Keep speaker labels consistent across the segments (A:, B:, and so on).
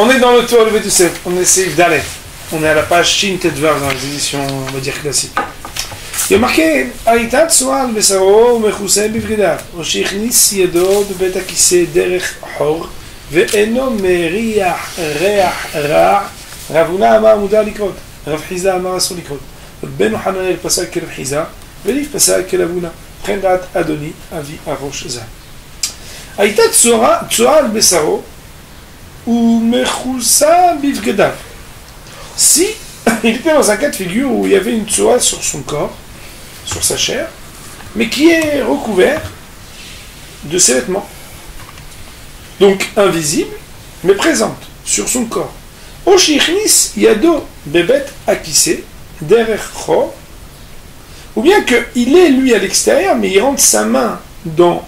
A: On est dans le tour de Yosef, on essaie d'aller. On est à la page Shin Tedvar dans les éditions, on va dire classiques. Il y a marqué Aïtat Soal Besaro Mechusei Bivgedav, Oshichnis Yedo Bebet Akise Derech Hor, Ve'eno Meriach Reach Ra, Ravuna Amar Mudar Likrot, Rav Hizda Amar Asur Likrot, Ben Hananel Pasal Kerav Hizda, Velif Pasal Keravuna, Prendat Adoni Avi Arosh Za. Aïtat Soal Besaro ou Mechusa Bivgedav. Si il était dans un cas de figure où il y avait une tsoa sur son corps, sur sa chair, mais qui est recouvert de ses vêtements. Donc invisible, mais présente sur son corps. Oshichnis yado bebet akise derech cho, ou bien qu'il est lui à l'extérieur, mais il rentre sa main dans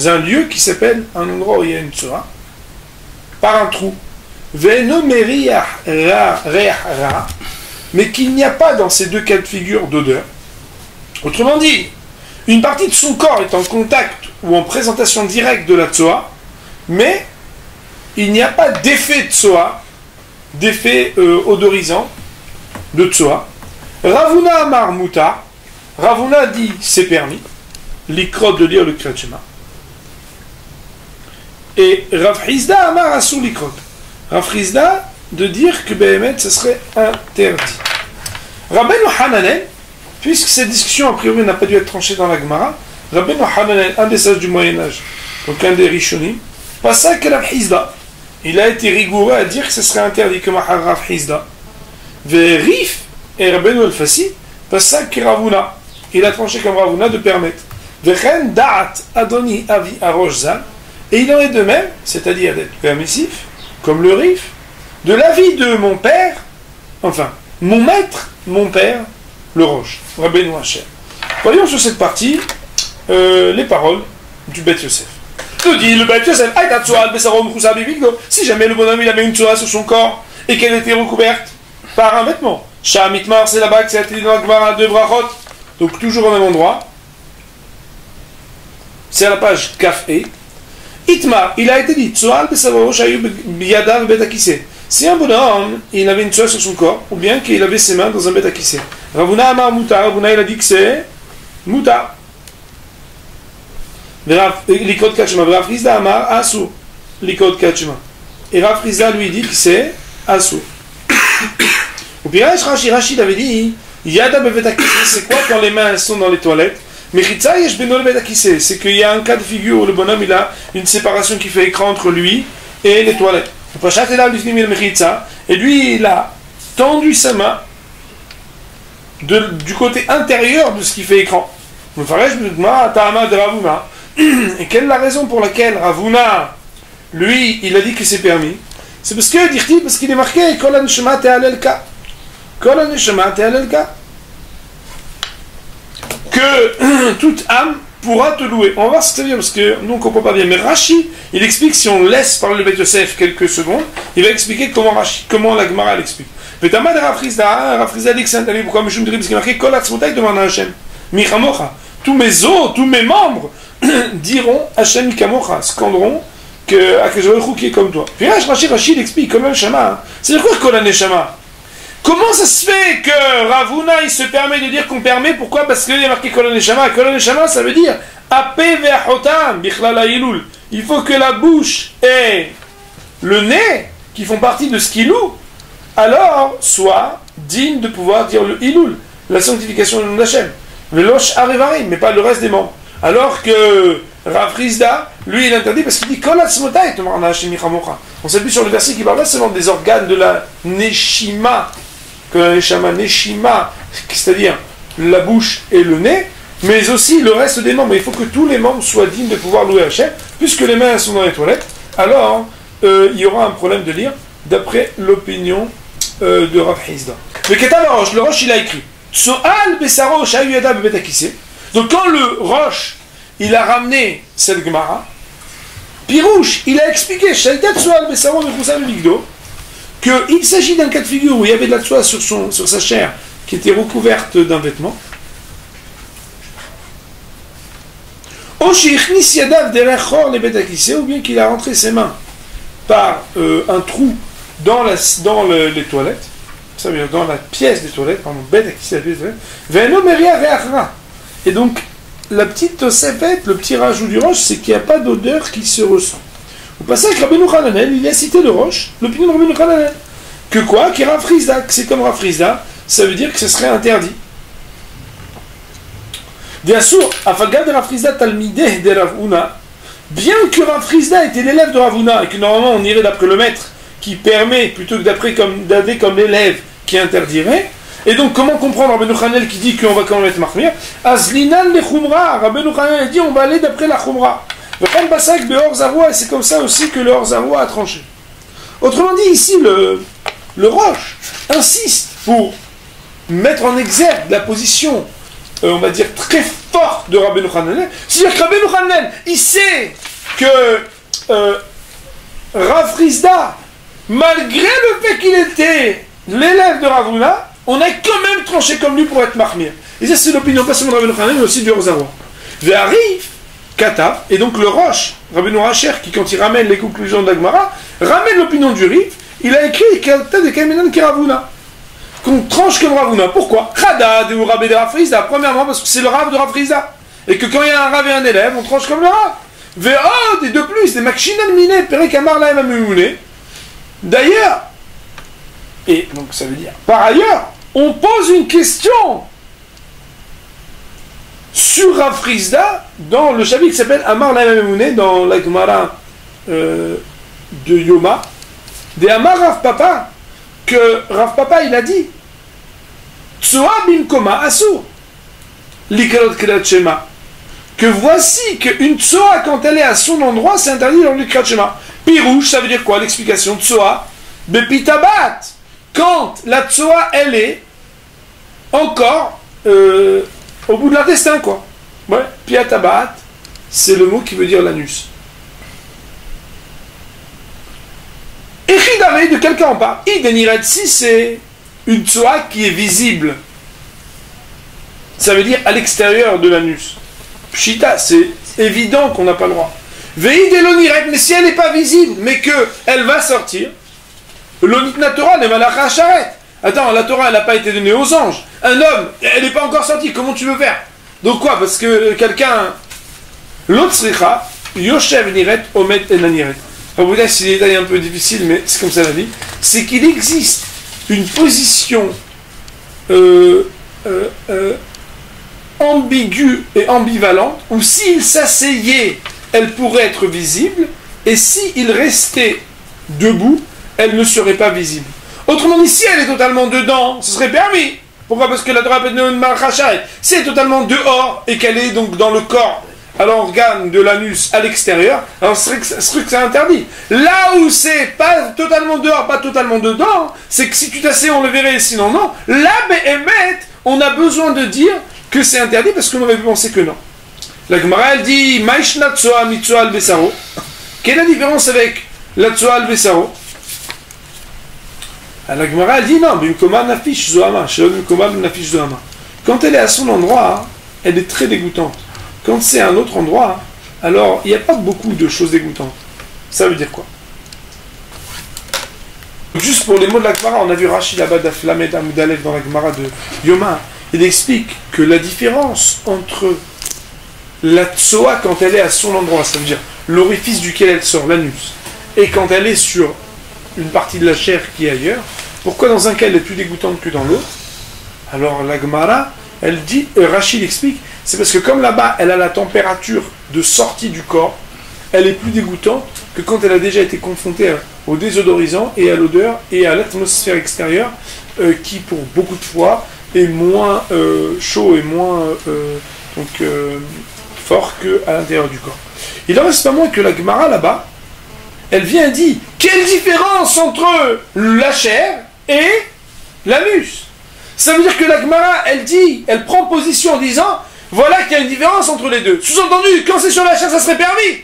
A: un lieu qui s'appelle un endroit où il y a une tsoa, par un trou. Mais qu'il n'y a pas dans ces deux cas de figure d'odeur. Autrement dit, une partie de son corps est en contact ou en présentation directe de la tsoa, mais il n'y a pas d'effet de tsoa, d'effet odorisant de tsoa. Ravuna Amar Muta, Ravuna dit c'est permis, l'ikrot de lire le Kriyat Shema. Et Rav Hizda Amar Asur l'ikrot. Rav Hizda de dire que Behemet ce serait interdit. Rabbeinu Hananel, puisque cette discussion a priori n'a pas dû être tranchée dans la Gemara, Rabbeinu Hananel, un des sages du Moyen-Âge, donc un des Rishonim, passa que Rav Hizda, il a été rigoureux à dire que ce serait interdit comme Rav Hizda. Verif et Rabbeinu El-Fassi passa que Ravuna, il a tranché comme Ravuna de permettre. Vechen da'at Adoni Avi Arosh Zal, et il en est de même, c'est-à-dire d'être permissif, comme le Rif, de l'avis de mon père, enfin, mon maître, mon père, le Roche, Rabbeinu Hashem. Voyons sur cette partie les paroles du Beth Yosef. Nous dit le Beth Yosef, si jamais le bonhomme il avait une tsoa sur son corps et qu'elle était recouverte par un vêtement. Shamitmar, c'est là-bas que ça a été dans la Gemara de Brachot, donc toujours au même endroit. C'est à la page Kaf E. Itmar, il a été dit, si un bonhomme, il avait une tsoa sur son corps, ou bien qu'il avait ses mains dans un bet akissé. Ravuna Amar Muta, Ravuna il a dit que c'est Muta. Likot Kachema, Rav Hizda Amar Asu, Likot Kachema. Et Rav Hizda lui dit que c'est Asu. Ou bien Rachid avait dit, Yada bevet akissé, c'est quoi quand les mains sont dans les toilettes? Mais c'est qu'il y a un cas de figure où le bonhomme il a une séparation qui fait écran entre lui et les toilettes. Et lui il a tendu sa main du côté intérieur de ce qui fait écran. Et quelle est la raison pour laquelle Ravuna, lui, il a dit que c'est permis? C'est parce qu'il est marqué Kol Neshama Te'alelka. Kol Neshama Te'alelka. Que toute âme pourra te louer. On va voir ce que ça veut dire, parce que nous on ne comprend pas bien. Mais Rashi, il explique, si on laisse parler le Beth Yosef quelques secondes, il va expliquer comment la Gemara l'explique. Mais Tamad Rav Hizda dit que c'est interdit. Pourquoi Mishum Dri? Parce qu'il est marqué Kol Atzmotai demande à Hachem. Michamocha. Tous mes os, tous mes membres diront Hachem Michamocha, scanderont que Akash qui est comme toi. Puis là, Rashi il explique comme un Neshama. C'est-à-dire quoi Kol Neshama? Comment ça se fait que Ravuna il se permet de dire qu'on permet? Pourquoi? Parce qu'il y a marqué Kol Neshama. Kol Neshama ça veut dire Ape ve'achotam bichlal ha'ilul. Il faut que la bouche et le nez, qui font partie de ce qui loue, alors soient dignes de pouvoir dire le Ilul, la sanctification du nom d'Hachem. Velosh arevarim, mais pas le reste des membres. Alors que Rav Hizda, lui il interdit parce qu'il dit Kol atzmotai tomar na Hachem michamocha. On s'appuie sur le verset qui parle seulement des organes de la Neshima, Neshima, c'est-à-dire la bouche et le nez, mais aussi le reste des membres. Il faut que tous les membres soient dignes de pouvoir louer Hachem, puisque les mains sont dans les toilettes. Alors, il y aura un problème de lire, d'après l'opinion de Rav Hizda. Le Roche, il a écrit Tsoal Besaro Shayuada Bebet Akise. Donc, quand le Roche, il a ramené cette Gemara, Pirouche, il a expliqué Shayuada Tsoal Besaro Mechusam Bigdo, qu'il s'agit d'un cas de figure où il y avait de la tsoa sur sa chair qui était recouverte d'un vêtement. Ou bien qu'il a rentré ses mains par un trou dans les toilettes, ça veut dire dans la pièce des toilettes, pardon, bête qui s'appelle les toilettes, Ve'eno meria re'achra. Et donc, la petite tosefet, le petit rajout du roche, c'est qu'il n'y a pas d'odeur qui se ressent. Au passage, Rabbeinu Hananel, il a cité le roche, l'opinion de Rabbeinu Hananel. Que quoi? Qu'il y a Rav Frisda, que c'est comme Rav Frisda, ça veut dire que ce serait interdit. Bien sûr, Afagad de Rav Frisda Talmideh de Rav Huna, bien que Rav Frisda était l'élève de Rav Huna, et que normalement on irait d'après le maître qui permet, plutôt que d'aller comme l'élève qui interdirait, et donc comment comprendre Rabbeinu Hananel qui dit qu'on va quand même être marmir? Azlinan le Khumra, Rabbeinu Hananel dit on va aller d'après la Khumra. Et c'est comme ça aussi que le Hor-Zarwa a tranché. Autrement dit, ici, le Roche insiste pour mettre en exergue la position, on va dire, très forte de Rabbeinu Hananel. C'est-à-dire que Rabbeinu Hananel, il sait que Rav Frisda, malgré le fait qu'il était l'élève de Rav Huna, on a quand même tranché comme lui pour être marmir. Et ça, c'est l'opinion pas seulement de Rabbeinu Hananel, mais aussi du Hor-Zarwa. Ve'arrive Kata, et donc le Roche, Rabbeinu Hacher, qui quand il ramène les conclusions de l'Agmara, ramène l'opinion du Rif, il a écrit Kata de Kaimenan Kiravuna, qu'on tranche comme Ravuna. Pourquoi? Chada de Rabbe de Rav Frisda, premièrement parce que c'est le Rav de Rav Frisda, et que quand il y a un Rav et un élève, on tranche comme le Rav. Ve'od, et de plus, des Makshinan Mine, Perek Amar Laem Amemune. D'ailleurs, et donc ça veut dire, par ailleurs, on pose une question sur Rav Frisda, dans le chapitre qui s'appelle Amar Laemamouné, dans la Gemara de Yoma, de Amar Rav Papa, que Rav Papa il a dit Tsoa bimkoma asur, likrot krat shema, que voici qu'une tsoa, quand elle est à son endroit, c'est interdit dans le krat shema. Pirouche, ça veut dire quoi? L'explication tsoa, bepitabat, quand la tsoa elle est encore au bout de l'intestin, quoi. Ouais, piatabat, c'est le mot qui veut dire l'anus. Echidame, de quelqu'un on parle. Ideniret, si c'est une tsoa qui est visible, ça veut dire à l'extérieur de l'anus. Pshita, c'est évident qu'on n'a pas le droit. Veideloniret, mais si elle n'est pas visible, mais qu'elle va sortir, l'onitna Torah ne malacha charet. Attends, la Torah, elle n'a pas été donnée aux anges. Un homme, elle n'est pas encore sortie. Comment tu veux faire? Donc quoi? Parce que quelqu'un... L'autre sricha, Yoshev niret, omet enaniret. Pour vous dire, c'est des détails un peu difficiles, mais c'est comme ça la vie. C'est qu'il existe une position ambiguë et ambivalente, où s'il s'asseyait, elle pourrait être visible, et s'il restait debout, elle ne serait pas visible. Autrement dit, si elle est totalement dedans, ce serait permis. Pourquoi? Parce que la Torah peut être une malchachay. Si elle est totalement dehors et qu'elle est donc dans le corps, à l'organe de l'anus à l'extérieur, alors ce serait que c'est interdit. Là où c'est pas totalement dehors, pas totalement dedans, c'est que si tu t'asseyais, on le verrait, sinon non. Là, Behemet, on a besoin de dire que c'est interdit parce qu'on aurait pu penser que non. La Gemara, elle dit Maishna tsoa mitsoa al besaro. Quelle est la différence avec la tsoa al besaro? La Gemara elle dit non, quand elle est à son endroit, elle est très dégoûtante. Quand c'est à un autre endroit, alors il n'y a pas beaucoup de choses dégoûtantes. Ça veut dire quoi? Juste pour les mots de la Gemara, on a vu Rachid Abad Aflamed Amoudalev dans la Gemara de Yoma. Il explique que la différence entre la tsoa quand elle est à son endroit, ça veut dire l'orifice duquel elle sort, l'anus, et quand elle est sur une partie de la chair qui est ailleurs, pourquoi dans un cas elle est plus dégoûtante que dans l'autre? Alors la Gemara, elle dit, Rachid explique, c'est parce que comme là-bas elle a la température de sortie du corps, elle est plus dégoûtante que quand elle a déjà été confrontée au désodorisant et à l'odeur et à l'atmosphère extérieure qui pour beaucoup de fois est moins chaud et moins fort qu'à l'intérieur du corps. Il en reste pas moins que la Gemara là-bas, elle vient et dit, quelle différence entre la chair et l'anus? Ça veut dire que la Gemara, elle dit, elle prend position en disant, voilà qu'il y a une différence entre les deux. Sous-entendu, quand c'est sur la chair, ça serait permis.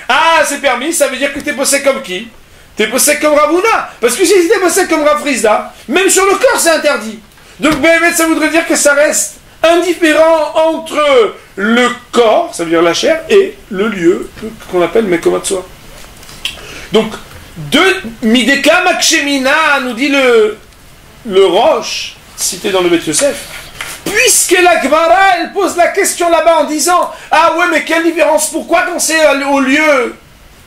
A: Ah, c'est permis, ça veut dire que t'es possède comme qui? T'es possède comme Rav Huna. Parce que si t'es possède comme Rav Frisda, même sur le corps, c'est interdit. Donc, ça voudrait dire que ça reste indifférent entre le corps, ça veut dire la chair, et le lieu qu'on appelle Mekomat Tsoa. Donc, De Mideka Makshemina, nous dit le Roche, cité dans le Bet Yosef, puisque la Gemara, elle pose la question là-bas en disant ah ouais, mais quelle différence, pourquoi quand c'est au lieu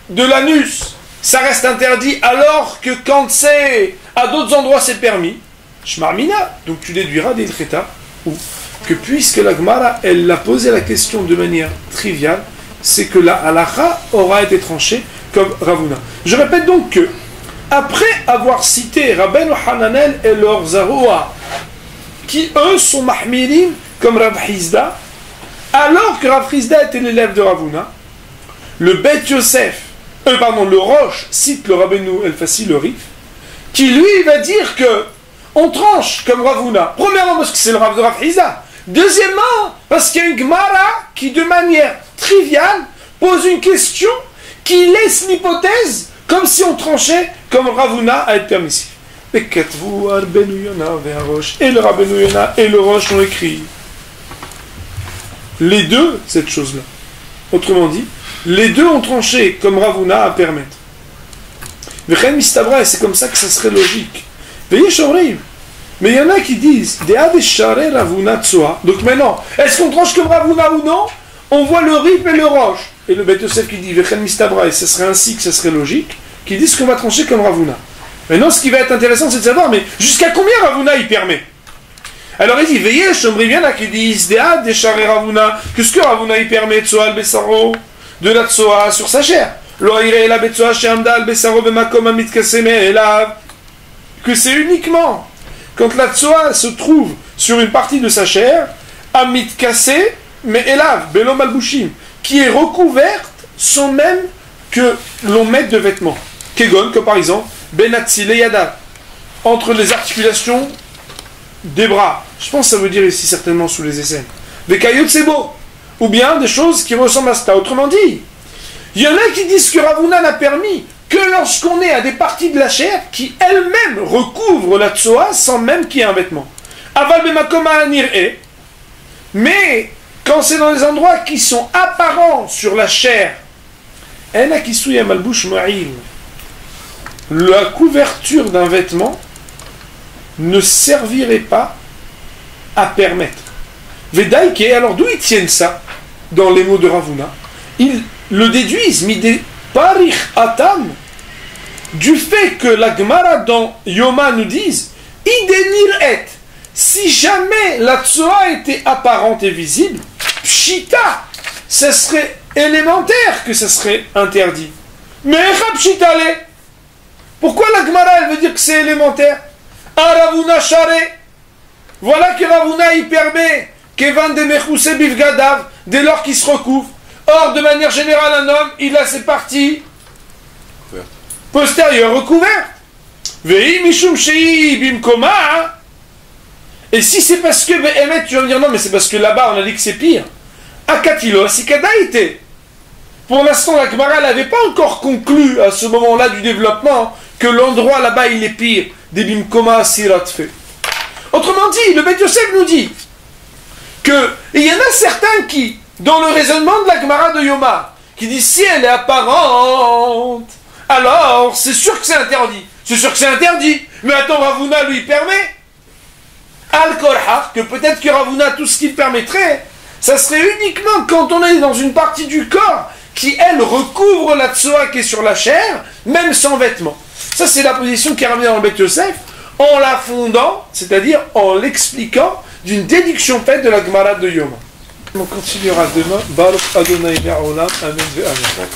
A: de l'anus, ça reste interdit, alors que quand c'est à d'autres endroits, c'est permis? Shmarmina, donc tu déduiras des traitats, ou que puisque la Gemara, elle a posé la question de manière triviale, c'est que la halakha aura été tranchée comme Ravuna. Je répète donc que, après avoir cité Rabbeinu Hananel et leurs Zaroa, qui eux sont mahmirim comme Rav Hizda, alors que Rav Hizda était l'élève de Ravuna, le Bet Yosef, le Roche cite le Rabbeinu El-Fassi, le Rif, qui lui va dire que on tranche comme Ravuna. Premièrement parce que c'est le Rav de Rav Hizda. Deuxièmement parce qu'il y a une Gemara qui de manière triviale pose une question qui laisse l'hypothèse comme si on tranchait comme Ravuna à être permissif. Et le Rabbeinu Yona et le Roche ont écrit les deux cette chose-là. Autrement dit, les deux ont tranché comme Ravuna à permettre. Et c'est comme ça que ça serait logique. Mais il y en a qui disent donc maintenant, est-ce qu'on tranche comme Ravuna ou non? On voit le Rif et le Roche. Et le Bet Yosef qui dit Vechen Mistabra, et ce serait ainsi que ce serait logique, qui disent qu'on va trancher comme Ravuna. Maintenant, ce qui va être intéressant, c'est de savoir, mais jusqu'à combien Ravuna il permet? Alors il dit, veillez, Shomri, il y en a qui disent Deschare Ravuna, qu'est-ce que Ravuna il permet Tsoa al-Bessaro, de la Tsoa sur sa chair? Loaire la Betsoa Shamda al-Bessaro Bemakom Amitkaseme Elav, que c'est uniquement quand la Tsoa se trouve sur une partie de sa chair, Amitkase, mais Elav, Belo Malbushim, qui est recouverte sans même que l'on mette de vêtements. Kegon, comme par exemple, Benatsile Yada, entre les articulations des bras. Je pense que ça veut dire ici certainement sous les aisselles. Des cailloux c'est beau. Ou bien des choses qui ressemblent à cela. Autrement dit, il y en a qui disent que Ravuna n'a permis que lorsqu'on est à des parties de la chair qui elles-mêmes recouvrent la tsoa sans même qu'il y ait un vêtement. Aval Bemakoma Anir'e, mais quand c'est dans les endroits qui sont apparents sur la chair, la couverture d'un vêtement ne servirait pas à permettre. Vedaike, alors d'où ils tiennent ça dans les mots de Ravuna? Ils le déduisent, midé parich atam, du fait que la Gemara dans Yoma nous dise idenir et, si jamais la tsoa était apparente et visible, pshita, ce serait élémentaire que ce serait interdit. Mais pshitale, pourquoi la Gemara elle veut dire que c'est élémentaire? Ravuna share, voilà que Ravuna il permet kevan de mechuse bivgadav, dès lors qu'il se recouvre. Or, de manière générale, un homme, il a ses parties postérieures recouvertes. Vei mishum shei bimkoma. Et si c'est parce que, Behemet, tu vas me dire non, mais c'est parce que là-bas on a dit que c'est pire. Akatilo asikadaïte. Pour l'instant, la Gemara n'avait pas encore conclu à ce moment-là du développement que l'endroit là-bas il est pire. Des bimkoma sirat fait. Autrement dit, le Bet Yosef nous dit que il y en a certains qui, dans le raisonnement de la Gemara de Yoma, qui dit si elle est apparente, alors c'est sûr que c'est interdit. C'est sûr que c'est interdit. Mais attends, Ravuna lui permet. Al-Korha, que peut-être que Ravuna, tout ce qu'il permettrait, ça serait uniquement quand on est dans une partie du corps qui, elle, recouvre la tsoa qui est sur la chair, même sans vêtements. Ça, c'est la position qui est ramenée dans le Bet Yosef, en la fondant, c'est-à-dire en l'expliquant d'une déduction faite de la Gemara de Yoma. On continuera demain. Baruch Adonai Ve'olam. Amen ve'amen.